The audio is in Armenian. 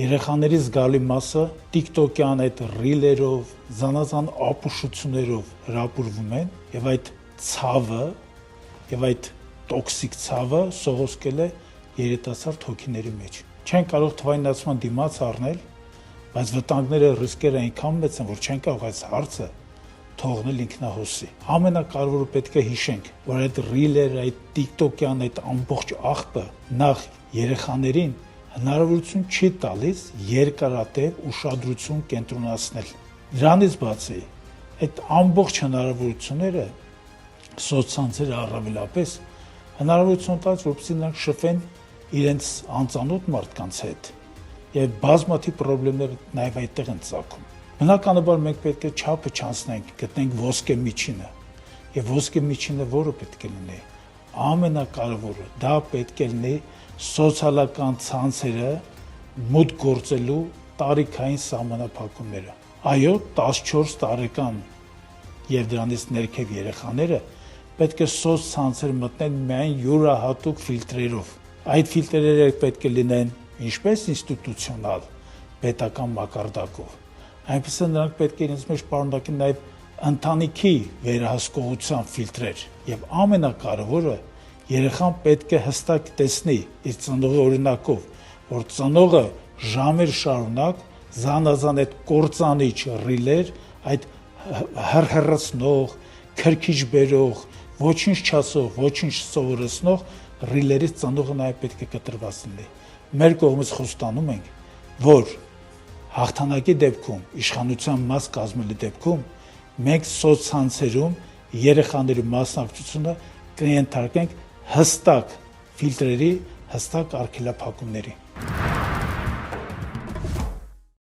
Երեխաների զգալի մասը TikTok-յան այդ ռիլերով, զանազան ապուշություններով հրապուրվում են եւ այդ ցավը եւ այդ տոքսիկ ցավը սողոսկել է երիտասարդ հոգիների մեջ։ Չեն կարող թվայնացման դիմաց առնել, բայց վտանգները, ռիսկերը այնքան մեծ են, որ չեն կարող այս հարցը թողնել ինքնահոսի։ Ամենակարևորը պետք է հիշենք, որ այդ ռիլերը, այդ TikTok-յան այդ ամբողջ աղբը նախ երեխաներին հնարավորություն չի տալիս երկարատև ուշադրություն կենտրոնացնել։ Դրանից բացի, այդ ամբողջ հնարավորությունները սոցցանցերը առավելապես հնարավորություն տալիս, որպեսզի նրանք շփվեն իրենց անծանոթ մարդկանց հետ եւ բազմաթիվ խնդիրներ նաեւ այդտեղ են ծագում։ Բնականաբար մենք պետք է չափը չանցնենք, գտնենք ոսկե միջինը։ Եվ ոսկե միջինը որը պետք է լինի։ Ամենակարևորը դա պետք է լինի սոցիալական ցանցերը մուտք գործելու տարիքային սահմանափակումները։ Այո, 14 տարեկան եւ դրանից ներքև երեխաները պետք է սոցցանցեր մտնեն միայն յուրահատուկ ֆիլտրերով։ Այդ ֆիլտրերը պետք է լինեն ինչպես ինստիտուցիոնալ, պետական մակարդակով, այնպես նրանք պետք է իրենց մեջ պարունակեն նաև ընտանիքի վերահսկողության ֆիլտրեր եւ ամենակարևորը երեխան պետք է հստակ տեսնի իր ծնողի օրինակով, որ ծնողը ժամեր շարունակ զանազան այդ կործանիչ ռիլեր, այդ հրհրացնող, քրքիջ բերող, ոչինչ չասող, ոչինչ սովորեցնող ռիլերից ծնողը նաև պետք է կտրված լինի։ Մեր կողմից խոստանում ենք, որ հաղթանակի դեպքում, իշխանության մաս կազմելու դեպքում մենք սոցցանցերում երեխաների մասնակցությունը կենթարկենք հստակ ֆիլտրերի, հստակ արգելափակումների։